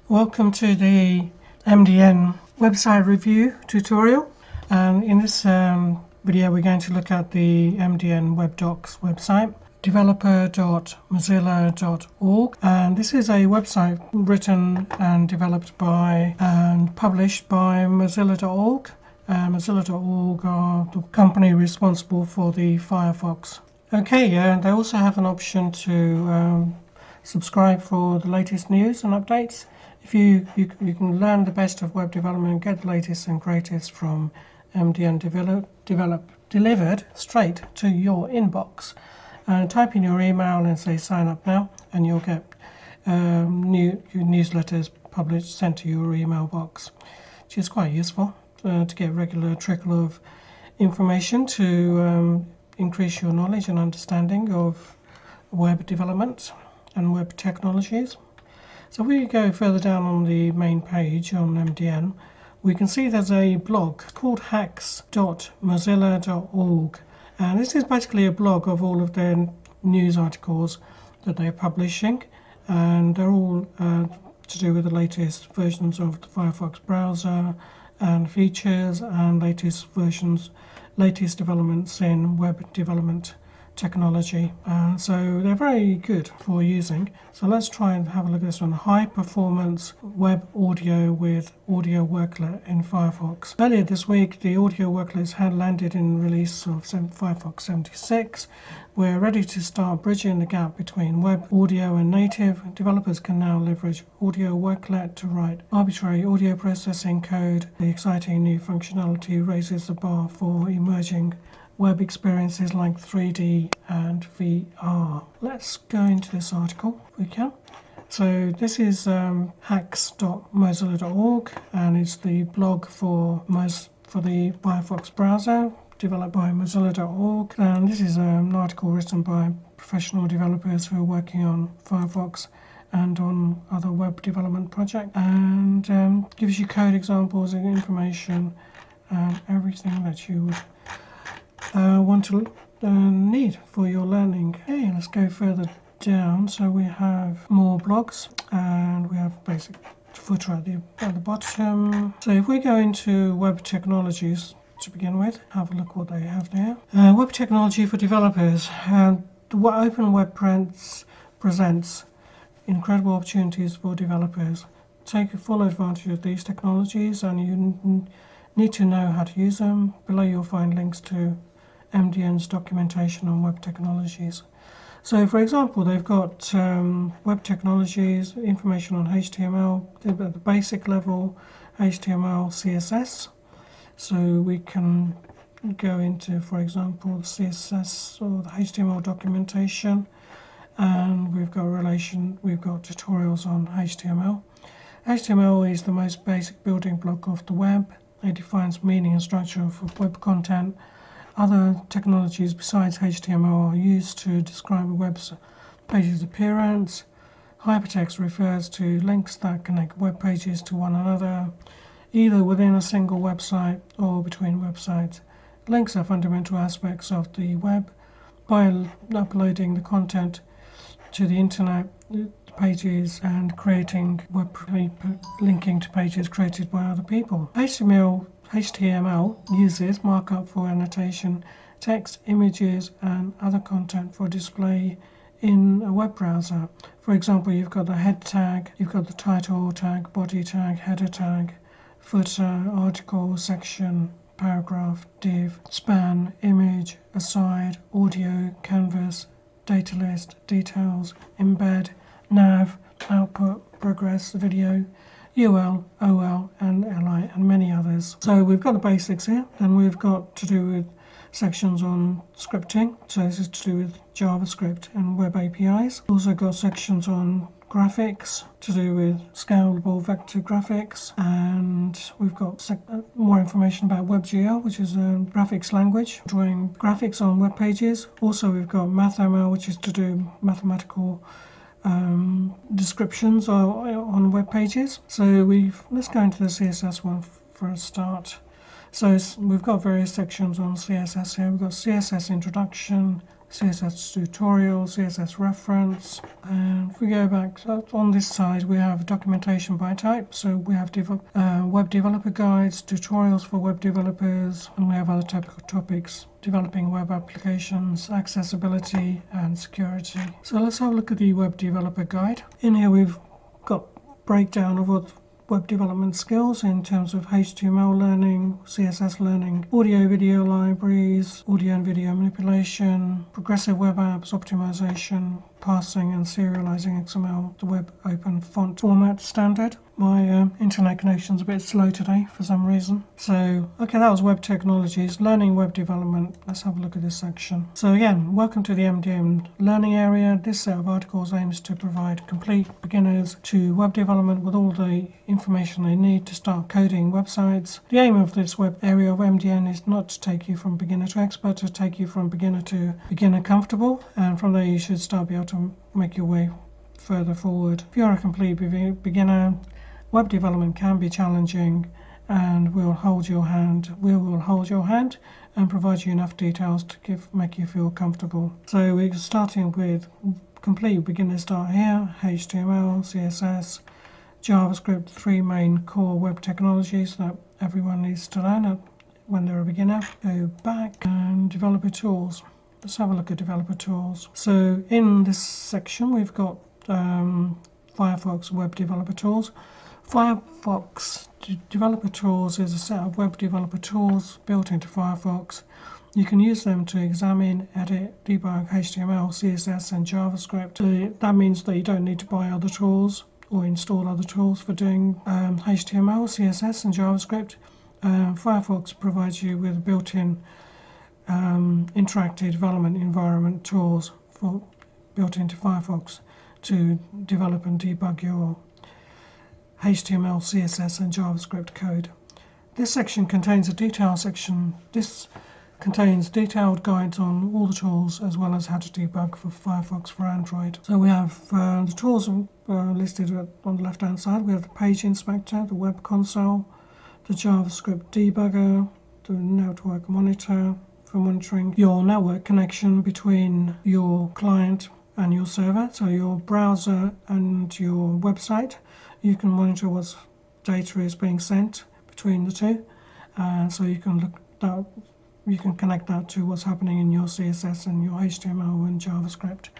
Welcome to the MDN website review tutorial, and in this video we're going to look at the MDN Web Docs website, developer.mozilla.org, and this is a website written and developed by and published by Mozilla.org. Mozilla.org are the company responsible for the Firefox. Okay, they also have an option to subscribe for the latest news and updates. If you can learn the best of web development and get the latest and greatest from MDN delivered straight to your inbox. Type in your email and say sign up now, and you'll get new newsletters published, sent to your email box, which is quite useful to get a regular trickle of information to increase your knowledge and understanding of web development and web technologies. So if we go further down on the main page on MDN, we can see there's a blog called hacks.mozilla.org, and this is basically a blog of all of their news articles that they're publishing, and they're all to do with the latest versions of the Firefox browser and features and latest developments in web development technology. So they're very good for using. So let's try and have a look at this one. High performance web audio with audio worklet in Firefox. Earlier this week, the audio worklets had landed in release of Firefox 76. We're ready to start bridging the gap between web audio and native. Developers can now leverage audio worklet to write arbitrary audio processing code. The exciting new functionality raises the bar for emerging web experiences like 3D and VR. Let's go into this article if we can. So this is hacks.mozilla.org, and it's the blog for the Firefox browser developed by Mozilla.org, and this is an article written by professional developers who are working on Firefox and on other web development projects, and gives you code examples and information and everything that you would want to need for your learning. Okay, let's go further down. So we have more blogs, and we have basic footer at the bottom. So if we go into web technologies to begin with, have a look what they have there. Web technology for developers. The Open Web presents incredible opportunities for developers. Take full advantage of these technologies, and you need to know how to use them. Below you'll find links to MDN's documentation on web technologies. So for example, they've got web technologies, information on HTML, at the basic level, HTML, CSS. So we can go into, for example, the CSS or the HTML documentation, and we've got tutorials on HTML. HTML is the most basic building block of the web. It defines meaning and structure for web content. Other technologies besides HTML are used to describe a web page's appearance. Hypertext refers to links that connect web pages to one another, either within a single website or between websites. Links are fundamental aspects of the web. By uploading the content to the internet, pages and creating linking to pages created by other people. HTML uses markup for annotation, text, images and other content for display in a web browser. For example, you've got the head tag, you've got the title tag, body tag, header tag, footer, article, section, paragraph, div, span, image, aside, audio, canvas, data list, details, embed, nav, output, progress, video, UL, OL, and LI, and many others. So we've got the basics here, and we've got to do with sections on scripting. So this is to do with JavaScript and web APIs. Also got sections on graphics to do with scalable vector graphics, and we've got more information about WebGL, which is a graphics language, drawing graphics on web pages. Also we've got MathML, which is to do mathematical descriptions on web pages. So let's go into the CSS one for a start. So we've got various sections on CSS here. We've got CSS introduction, CSS tutorial, CSS reference, and if we go back, so on this side we have documentation by type. So we have web developer guides, tutorials for web developers, and we have other typical topics: developing web applications, accessibility, and security. So let's have a look at the web developer guide. In here we've got breakdown of what web development skills in terms of HTML learning, CSS learning, audio video libraries, audio and video manipulation, progressive web apps, optimization, parsing and serializing XML, the web open font format standard. My internet connection's a bit slow today for some reason. So, okay, that was web technologies, learning web development. Let's have a look at this section. So again, welcome to the MDM learning area. This set of articles aims to provide complete beginners to web development with all the information they need to start coding websites. The aim of this web area of MDN is not to take you from beginner to expert, to take you from beginner to beginner comfortable, and from there you should start be able to make your way further forward. If you're a complete beginner, web development can be challenging, and we will hold your hand and provide you enough details to make you feel comfortable. So we're starting with complete beginner start here: HTML, CSS, JavaScript, 3 main core web technologies that everyone needs to learn when they're a beginner. Go back and developer tools. Let's have a look at developer tools. So in this section we've got Firefox web developer tools. Firefox developer tools is a set of web developer tools built into Firefox. You can use them to examine, edit, debug HTML, CSS and JavaScript. So that means that you don't need to buy other tools or install other tools for doing HTML, CSS and JavaScript. Firefox provides you with built-in interactive development environment tools built into Firefox to develop and debug your HTML, CSS and JavaScript code. This section contains a detail section. This contains detailed guides on all the tools as well as how to debug for Firefox for Android. So we have the tools listed on the left hand side. We have the page inspector, the web console, the JavaScript debugger, the network monitor for monitoring your network connection between your client and your server, so your browser and your website. You can monitor what data is being sent between the two, so you can connect that to what's happening in your CSS and your HTML and JavaScript.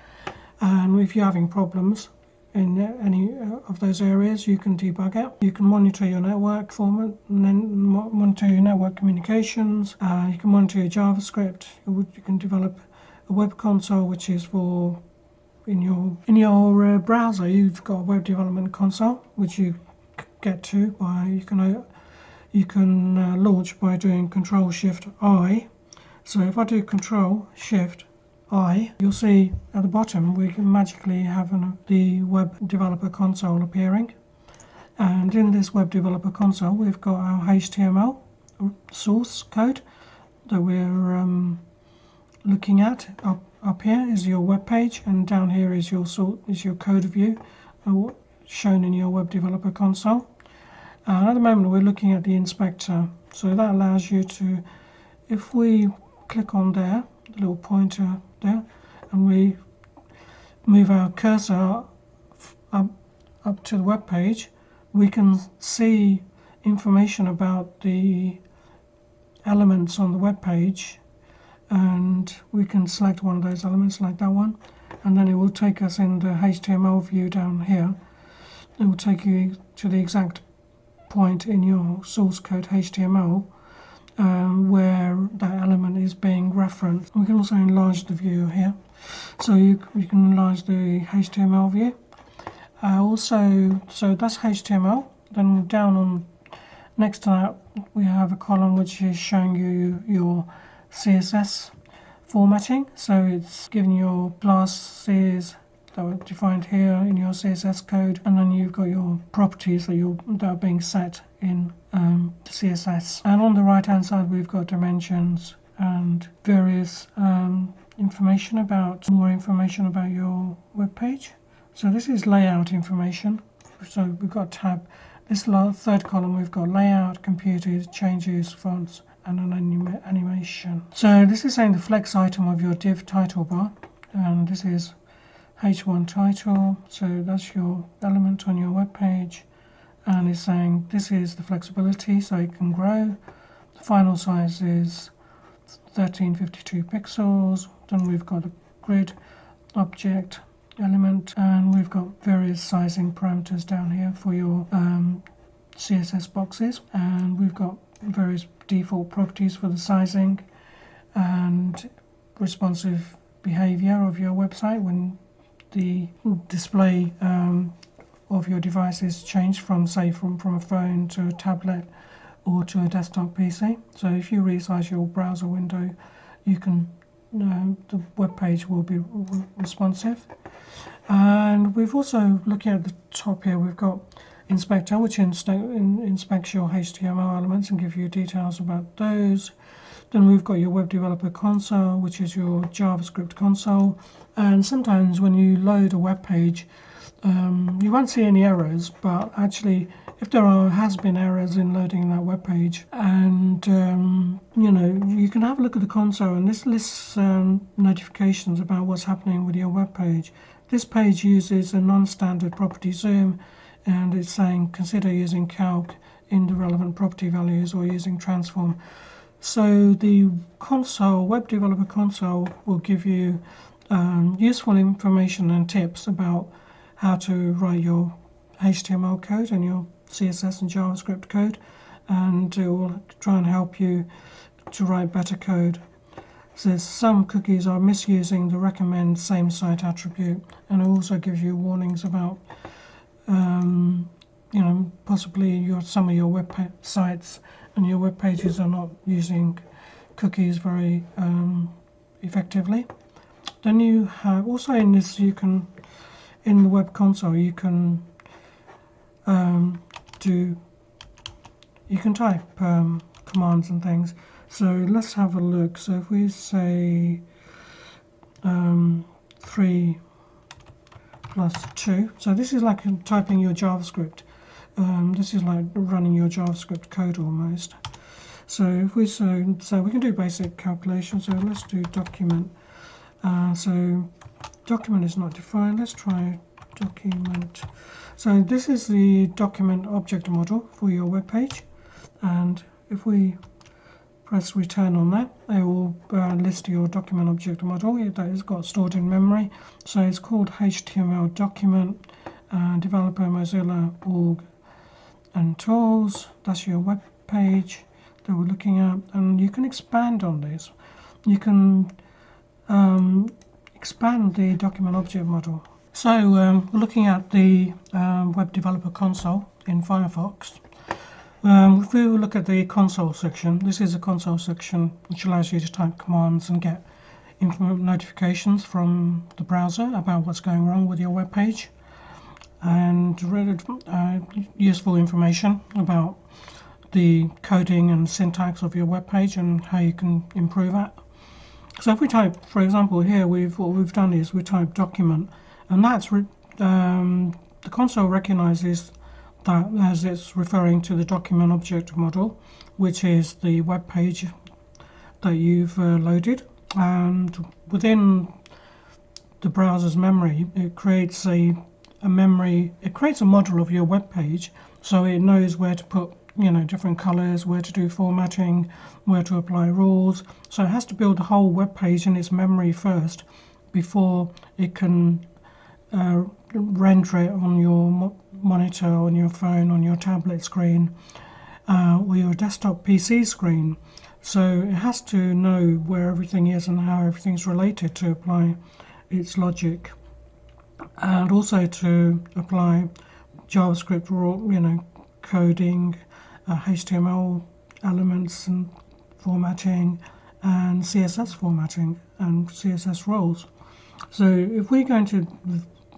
And if you're having problems in any of those areas, you can debug it. You can monitor your network format, and then monitor your network communications. You can monitor your JavaScript. You can develop a web console, which is for in your browser. You've got a web development console, which you get to by you can launch by doing Control-Shift-I. So if I do Control-Shift-I, you'll see at the bottom we can magically have the web developer console appearing. And in this web developer console, we've got our HTML source code that we're looking at. Up here is your web page, and down here is your code view shown in your web developer console. At the moment we're looking at the inspector, so that allows you to, if we click on there, the little pointer there, and we move our cursor up to the web page, we can see information about the elements on the web page, and we can select one of those elements like that one, and then it will take us in the HTML view down here. It will take you to the exact point in your source code HTML where that element is being referenced. We can also enlarge the view here, so you can enlarge the HTML view. So that's HTML. Then down on next to that we have a column which is showing you your CSS formatting. So it's giving your classes that were defined here in your CSS code, and then you've got your properties that are being set in CSS. And on the right hand side we've got dimensions and various more information about your web page. So this is layout information. So we've got a tab This third column we've got layout, computed, changes, fonts, and an animation. So this is saying the flex item of your div title bar, and this is h1 title, so that's your element on your web page, and it's saying this is the flexibility, so it can grow. The final size is 1352 pixels. Then we've got a grid object element, and we've got various sizing parameters down here for your CSS boxes, and we've got various default properties for the sizing and responsive behavior of your website when the display of your device is changed from, say, from a phone to a tablet or to a desktop PC. So if you resize your browser window, you can the web page will be responsive. And we've also, looking at the top here, we've got inspector, which inspects your HTML elements and gives you details about those. Then we've got your web developer console, which is your JavaScript console. And sometimes when you load a web page, you won't see any errors, but actually if there has been errors in loading that web page, and you can have a look at the console, and this lists notifications about what's happening with your web page. This page uses a non-standard property zoom, and it's saying consider using calc in the relevant property values or using transform. So the console, web developer console, will give you useful information and tips about how to write your HTML code and your CSS and JavaScript code, and it will try and help you to write better code. Says some cookies are misusing the recommend same site attribute, and it also gives you warnings about possibly some of your web sites and your web pages are not using cookies very effectively. Then you have also in this, you can, in the web console, you can type commands and things. So let's have a look. So if we say 3 plus 2, so this is like typing your JavaScript. This is like running your JavaScript code almost. So if we so we can do basic calculations. So let's do document. So document is not defined. Let's try document. So this is the document object model for your web page, and if we press return on that, it will list your document object model that is got stored in memory. So it's called HTML document, developer Mozilla org and tools. That's your web page that we're looking at, and you can expand on this. You can expand the document object model. So we're looking at the web developer console in Firefox. If we look at the console section, this is a console section which allows you to type commands and get notifications from the browser about what's going wrong with your web page, and really useful information about the coding and syntax of your web page and how you can improve it. So if we type, for example, here what we've done is we type document, and that's the console recognizes that as it's referring to the document object model, which is the web page that you've loaded, and within the browser's memory it creates a memory, it creates a model of your web page, so it knows where to put different colors, where to do formatting, where to apply rules. So it has to build the whole web page in its memory first before it can render it on your monitor, on your phone, on your tablet screen, or your desktop PC screen. So it has to know where everything is and how everything's related to apply its logic, and also to apply JavaScript coding, HTML elements and formatting, and CSS formatting and CSS roles. So if we're going to,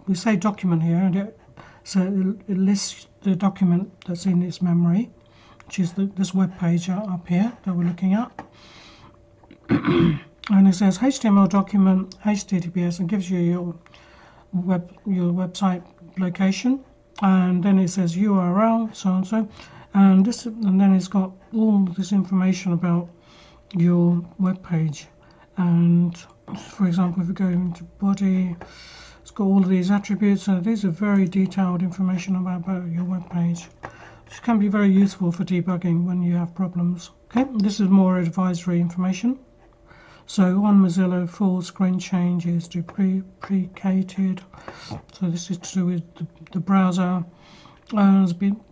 we say document here, and so it lists the document that's in its memory, which is this web page up here that we're looking at. And it says HTML document HTTPS, and gives you your website location and then it says URL, so and so, and then it's got all this information about your web page. And for example, if we go into body, it's got all of these attributes, and these are very detailed information about your web page, which can be very useful for debugging when you have problems. Okay, this is more advisory information. So on Mozilla, full screen change is deprecated. So this is to do with the browser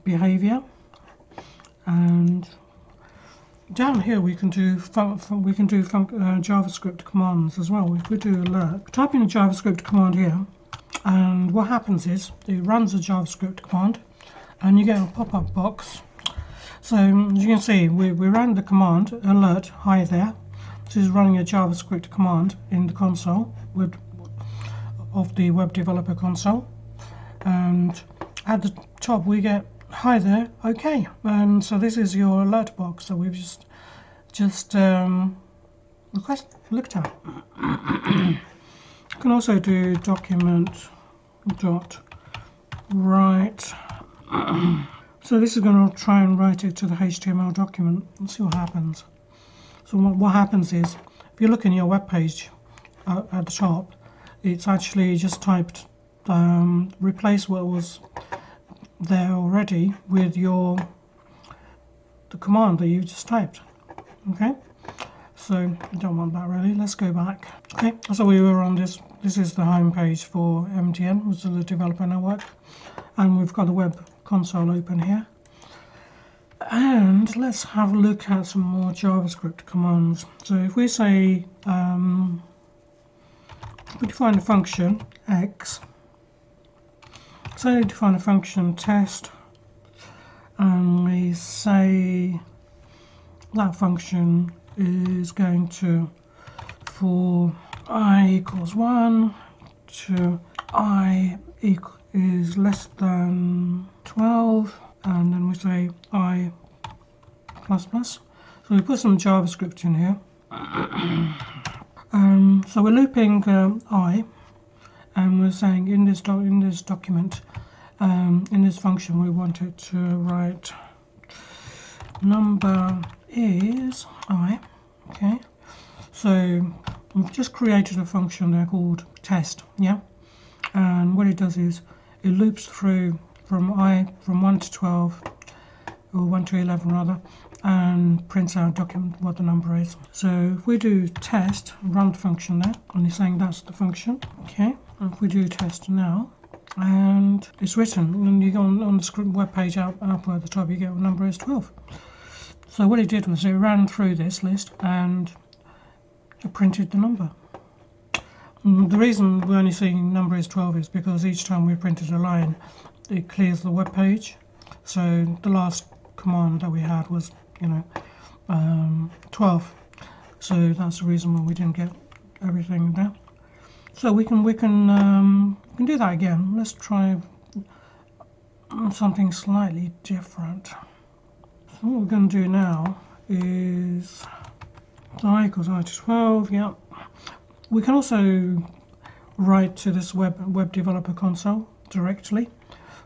behavior. And down here we can do JavaScript commands as well. If we do alert, type in a JavaScript command here, and what happens is it runs a JavaScript command, and you get a pop-up box. So as you can see, we ran the command alert. Hi there. This is running a JavaScript command in the console of the web developer console, and at the top we get hi there, okay. And so this is your alert box that we've just looked at. You can also do document.write. So this is going to try and write it to the HTML document and see what happens. So what happens is, if you look in your web page at the top, it's actually just typed replace what was there already with the command that you just typed. Okay, so I don't want that really. Let's go back. Okay, so we were on this is the home page for MDN, Mozilla Developer Network, and we've got the web console open here. And let's have a look at some more JavaScript commands. So if we say we define a function x, so we define a function test, and we say that function is going to, for I equals 1 to I is less than 12, and then we say I plus plus. So we put some JavaScript in here. So we're looping I, and we're saying in this document, in this function, we want it to write number is I. Okay, so we've just created a function there called test. Yeah, and what it does is it loops through from 1 to 12, or 1 to 11 rather, and prints out document what the number is. So if we do test, run the function there, and it's saying that's the function. Okay, and if we do test now, and it's written, and you go on the script web page up at the top, you get what number is 12. So what it did was it ran through this list and it printed the number. The reason we're only seeing number is 12 is because each time we printed a line, it clears the web page. So the last command that we had was, 12. So that's the reason why we didn't get everything there. So we can do that again. Let's try something slightly different. So what we're going to do now is I equals I to 12. Yeah. We can also write to this web developer console directly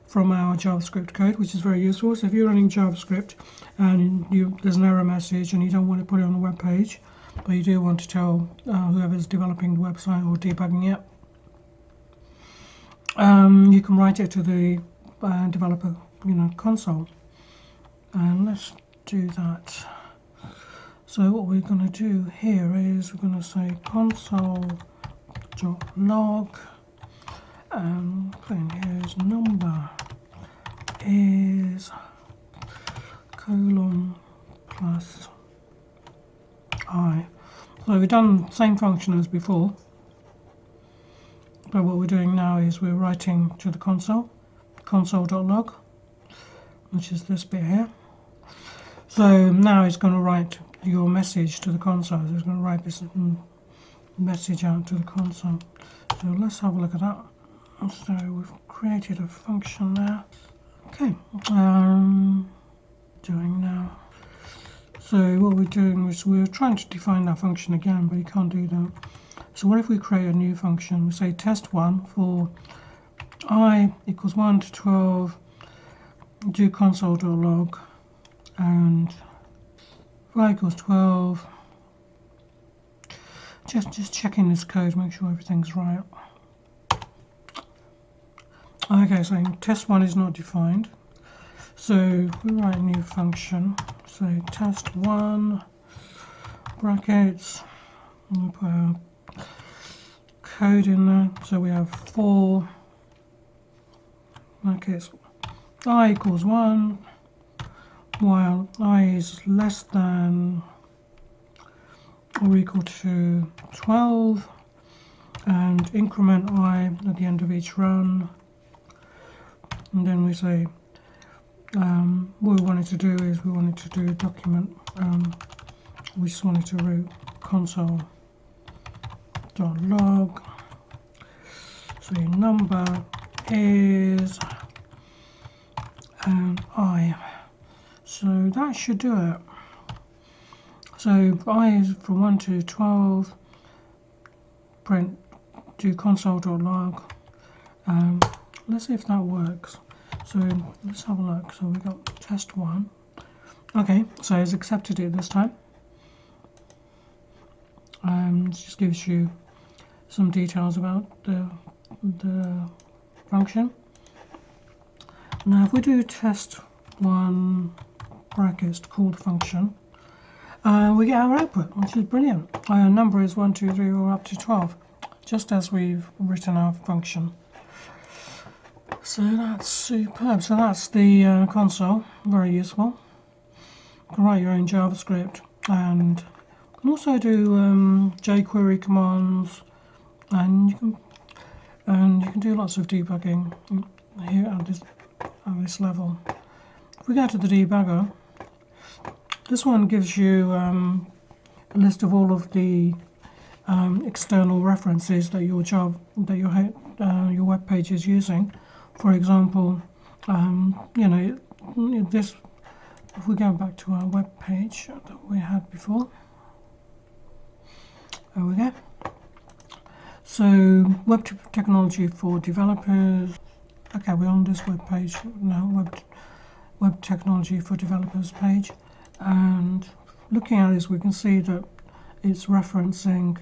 from our JavaScript code, which is very useful. So if you're running JavaScript and there's an error message and you don't want to put it on the web page, but you do want to tell whoever's developing the website or debugging it, you can write it to the developer console. And let's do that. So what we're going to do here is we're going to say console.log, and put in here is number is colon plus I. So we've done the same function as before, but what we're doing now is we're writing to the console.log, which is this bit here. So now it's going to write your message to the console. So it's going to write this message out to the console. So let's have a look at that. So we've created a function there. Okay, doing now. So what we're doing is we're trying to define that function again, but you can't do that. So what if we create a new function? We say test1 for I equals 1 to 12, do console.log, and if I equals 12, just checking this code, make sure everything's right. Okay, so test1 is not defined, so we write a new function, so test1 brackets, and we put our code in there, so we have 4 brackets, I equals 1, while I is less than or equal to 12, and increment I at the end of each run, and then we say what we wanted to do is we wanted to do a document, we just wanted to root console.log, so your number is and I, so that should do it. So I is from 1 to 12, print, do console.log. Let's see if that works. So let's have a look. So we got test1. Okay, so it's accepted it this time. It just gives you some details about the function. Now if we do test1 brackets to call the function, we get our output, which is brilliant. Our number is 1, 2, 3, or up to 12, just as we've written our function. So that's superb. So that's the console, very useful. You can write your own JavaScript, and you can also do jQuery commands, and you can do lots of debugging here at this level. If we go to the debugger, this one gives you a list of all of the external references that your web page is using. For example, you know, this. If we go back to our web page that we had before, there we go. So, web technology for developers. Okay, we're on this web page now. Web technology for developers page. And looking at this, we can see that it's referencing,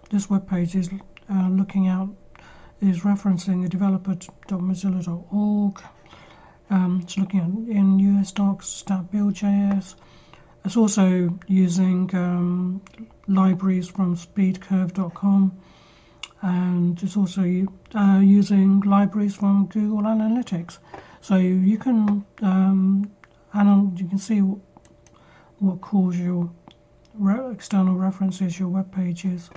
this web page is referencing a developer.mozilla.org. It's looking at in US docs, stat-build.js. It's also using libraries from speedcurve.com, and it's also using libraries from Google Analytics. So you can see what calls your external references your web page is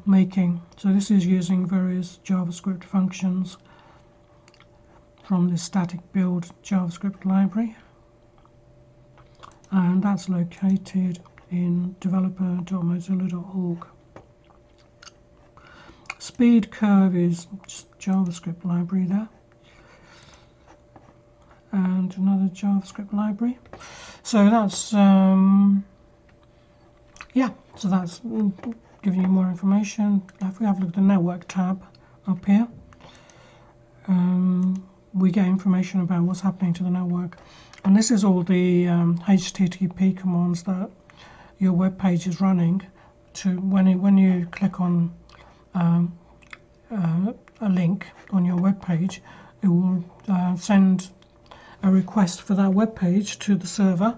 making. So this is using various JavaScript functions from the static build JavaScript library, and that's located in developer.mozilla.org. SpeedCurve is just JavaScript library there, and another JavaScript library. So that's yeah, so that's giving you more information. If we have a look at the network tab up here, we get information about what's happening to the network, and this is all the HTTP commands that your web page is running. To when you click on a link on your web page, it will send a request for that web page to the server.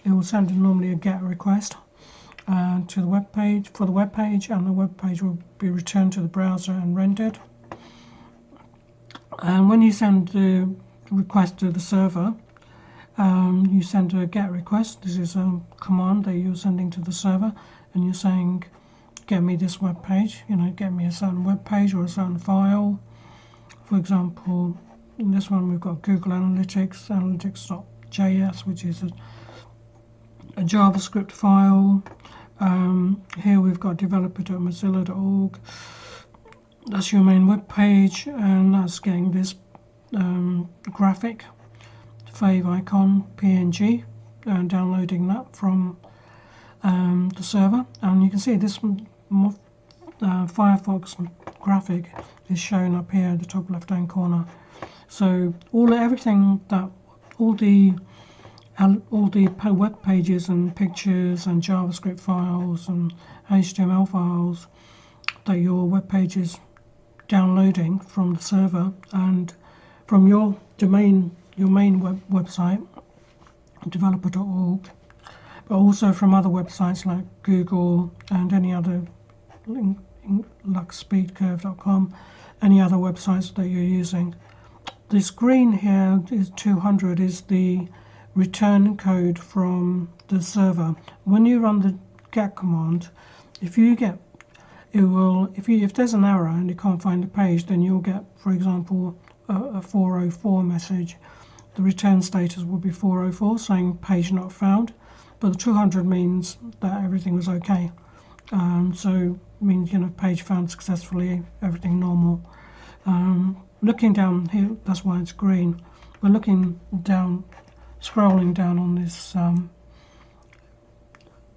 It will send normally a GET request to the web page for the web page, and the web page will be returned to the browser and rendered. And when you send the request to the server, you send a GET request. This is a command that you're sending to the server, and you're saying, get me this web page, you know, get me a certain web page or a certain file. For example, in this one we've got Google Analytics, analytics.js, which is a JavaScript file. Here we've got developer.mozilla.org. That's your main web page, and that's getting this graphic, fave icon, PNG, and downloading that from the server. And you can see this Firefox graphic is shown up here at the top left hand corner. So all the web pages and pictures and JavaScript files and HTML files that your web page is downloading from the server and from your main website, developer.org, but also from other websites like Google and any other, like speedcurve.com, any other websites that you're using. This green here is 200 is the return code from the server. When you run the get command, if there's an error and you can't find the page, then you'll get, for example, a 404 message. The return status will be 404, saying page not found, but the 200 means that everything was okay. So means, page found successfully, everything normal. Looking down here, that's why it's green. We're looking down, scrolling down on this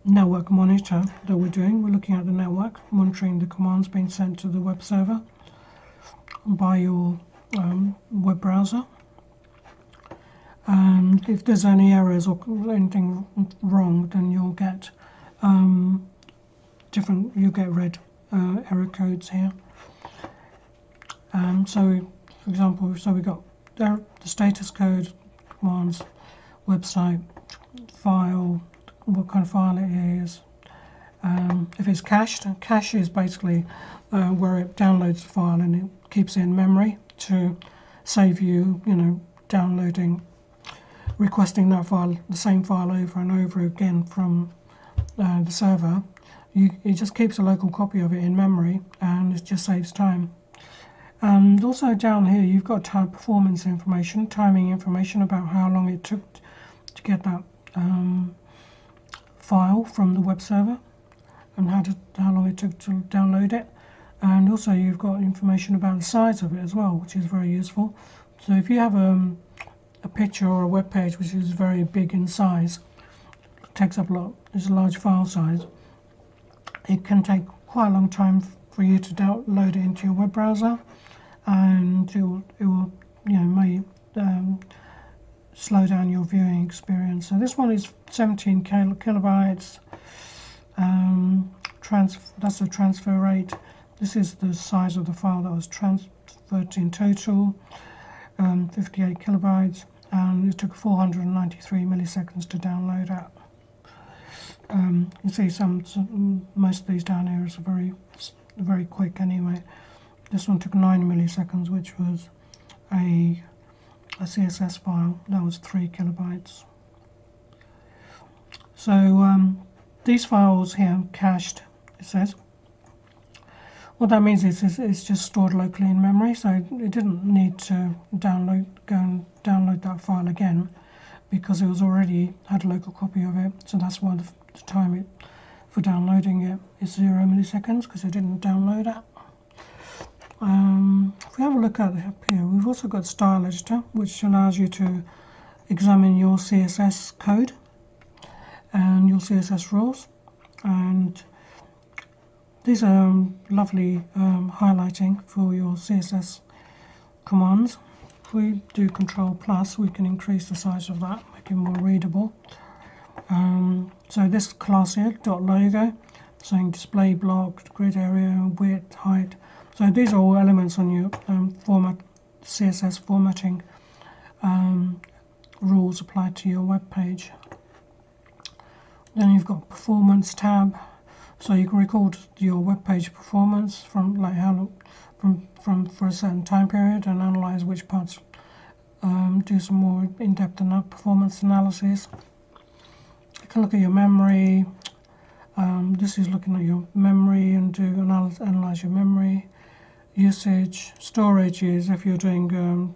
network monitor that we're doing. We're looking at the network, monitoring the commands being sent to the web server by your web browser. And if there's any errors or anything wrong, then you'll get red error codes here. So, for example, we got the status code, commands, website, file, what kind of file it is. If it's cached, cache is basically where it downloads the file and it keeps it in memory to save you, downloading, requesting that file, the same file over and over again from the server. It just keeps a local copy of it in memory and it just saves time. And also down here you've got performance information, timing information about how long it took to get that file from the web server and how long it took to download it. And also you've got information about the size of it as well, which is very useful. So if you have a picture or a web page which is very big in size, takes up a lot, it's a large file size, it can take quite a long time for you to download it into your web browser, and it will may slow down your viewing experience. So this one is 17 kilobytes. That's the transfer rate. This is the size of the file that was transferred in total, 58 kilobytes, and it took 493 milliseconds to download that. You see most of these down here are very quick anyway. This one took 9 milliseconds, which was a CSS file that was 3 kilobytes. So these files here cached, it says. What that means is it's just stored locally in memory, so it didn't need to go and download that file again because it was already had a local copy of it. So that's why the time for downloading it is 0 milliseconds, because it didn't download it. If we have a look at it up here, we've also got Style Editor, which allows you to examine your CSS code and your CSS rules. And these are lovely highlighting for your CSS commands. If we do Control+, we can increase the size of that, make it more readable. So this class here, .logo, saying display block, grid area, width, height. So these are all elements on your CSS formatting rules applied to your web page. Then you've got Performance tab, so you can record your web page performance from for a certain time period and analyze which parts, do some more in-depth performance analysis. You can look at your memory. This is looking at your memory and analyze your memory usage. Storage is if you're doing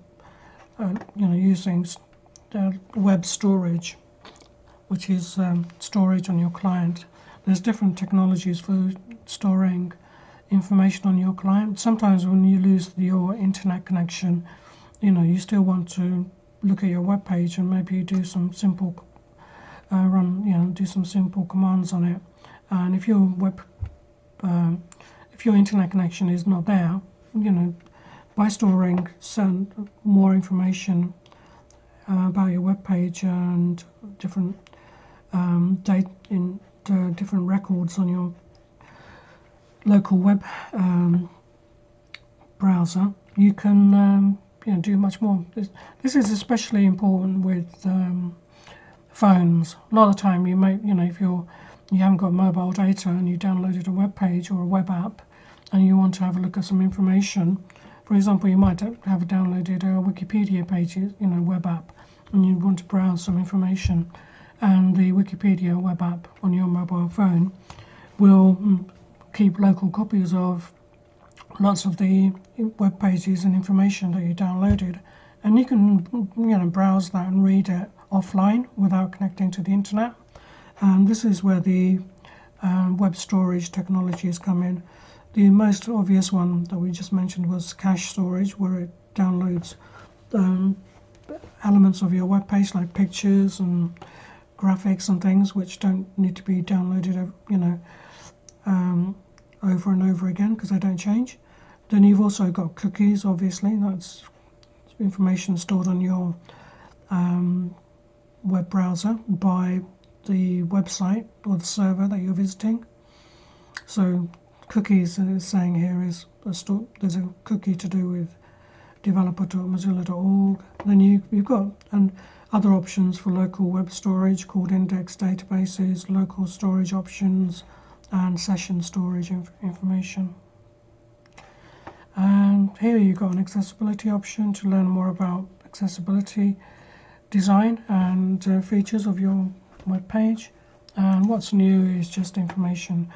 using web storage, which is storage on your client. There's different technologies for storing information on your client. Sometimes when you lose your internet connection, you still want to look at your web page and maybe do some simple do some simple commands on it. And if your if your internet connection is not there, by storing some more information about your web page and different data in different records on your local web browser, you can do much more. This is especially important with phones. A lot of the time, you may, if you haven't got mobile data and you downloaded a web page or a web app, and you want to have a look at some information. For example, you might have downloaded a Wikipedia page, web app, and you want to browse some information, and the Wikipedia web app on your mobile phone will keep local copies of lots of the web pages and information that you downloaded, and you can browse that and read it offline without connecting to the internet. And this is where the web storage technologies come in. The most obvious one that we just mentioned was cache storage, where it downloads elements of your web page like pictures and graphics and things, which don't need to be downloaded over and over again because they don't change. Then you've also got cookies, obviously. That's information stored on your web browser by the website or the server that you're visiting. So cookies, is saying here, is there's a cookie to do with developer.mozilla.org. Then you've got other options for local web storage called index databases, local storage options, and session storage information. And here you've got an accessibility option to learn more about accessibility design and features of your web page. And what's new is just information.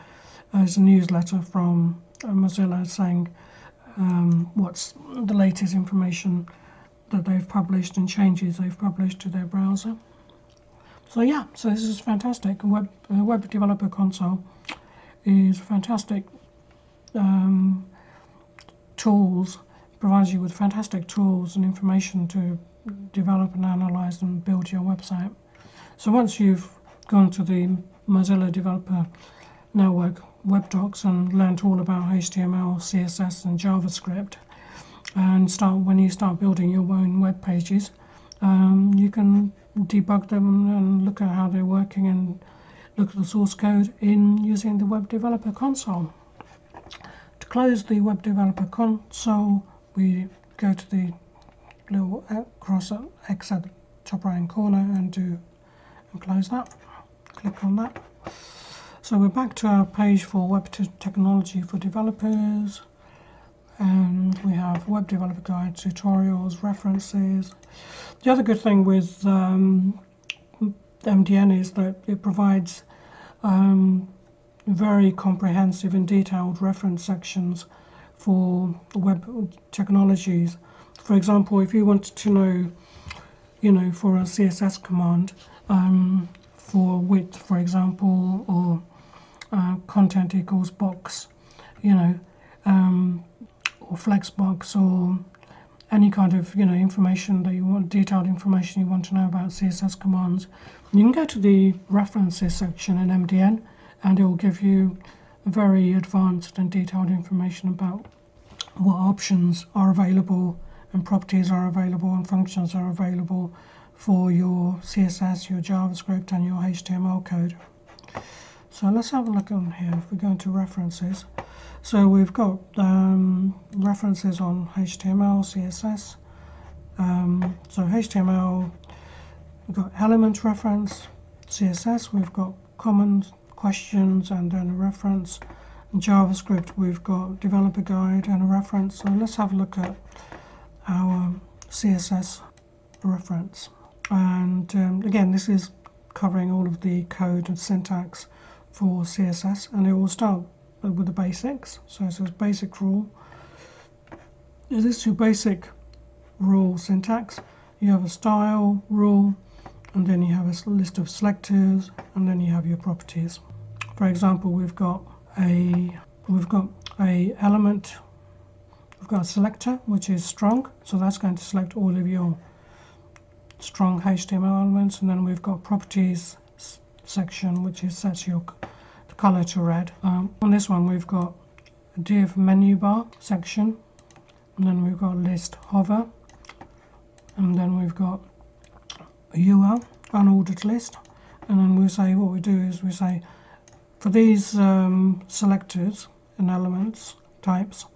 There's a newsletter from Mozilla saying what's the latest information that they've published and changes they've published to their browser. So yeah, so this is fantastic. Web Developer Console is fantastic tools, provides you with fantastic tools and information to develop and analyze and build your website. So once you've gone to the Mozilla Developer Network web docs and learned all about HTML, CSS and JavaScript, and when you start building your own web pages, you can debug them and look at how they're working and look at the source code in using the Web Developer Console. To close the Web Developer Console, we go to the little cross X at the top right hand corner and close that. Click on that. So we're back to our page for web technology for developers, and we have Web Developer Guide, tutorials, references. The other good thing with MDN is that it provides very comprehensive and detailed reference sections for web technologies. For example, if you wanted to know, for a CSS command, for width, for example, or content equals box, or flexbox, or any kind of information that you want, detailed information you want to know about CSS commands, you can go to the references section in MDN, and it will give you very advanced and detailed information about what options are available and properties are available and functions are available for your CSS, your JavaScript and your HTML code. So let's have a look on here. If we go into references, so we've got references on HTML, CSS. So HTML, we've got element reference. CSS, we've got common questions and then a reference. In JavaScript, we've got developer guide and a reference. So let's have a look at our CSS reference. And again, this is covering all of the code and syntax for CSS, and it will start with the basics. So it says basic rule. This is your basic rule syntax. You have a style rule, and then you have a list of selectors, and then you have your properties. For example, we've got a element. We've got a selector which is strong, so that's going to select all of your strong HTML elements, and then we've got properties section which sets your color to red. On this one we've got a div menu bar section, and then we've got list hover, and then we've got a UL, unordered list, and then we'll say what we do is we say for these selectors and elements types,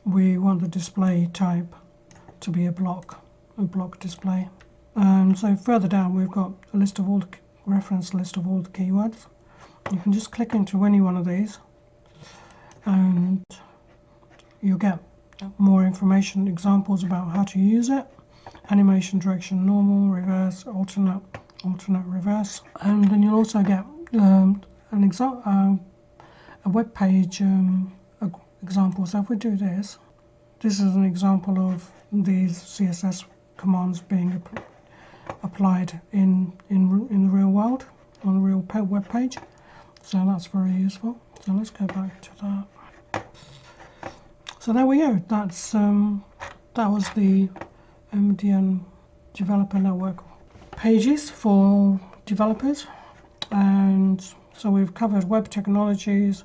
we want the display type to be a block display. So further down we've got a list of all the reference list of all the keywords. You can just click into any one of these and you'll get more information, examples about how to use it: animation, direction, normal, reverse, alternate, reverse. And then you'll also get a web page example. So if we do this, this is an example of these CSS commands being applied in the real world, on a real web page. So that's very useful. So let's go back to that. So there we go. That's that was the MDN Developer Network pages for developers. And so we've covered web technologies,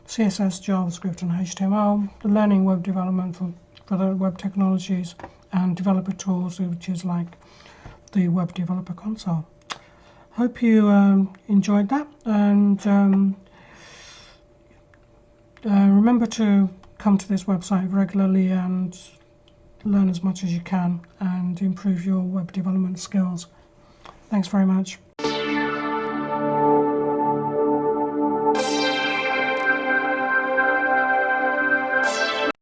CSS, JavaScript and HTML, the learning web development for the web technologies, and developer tools, which is like the Web Developer Console. Hope you enjoyed that, and remember to come to this website regularly and learn as much as you can and improve your web development skills. Thanks very much.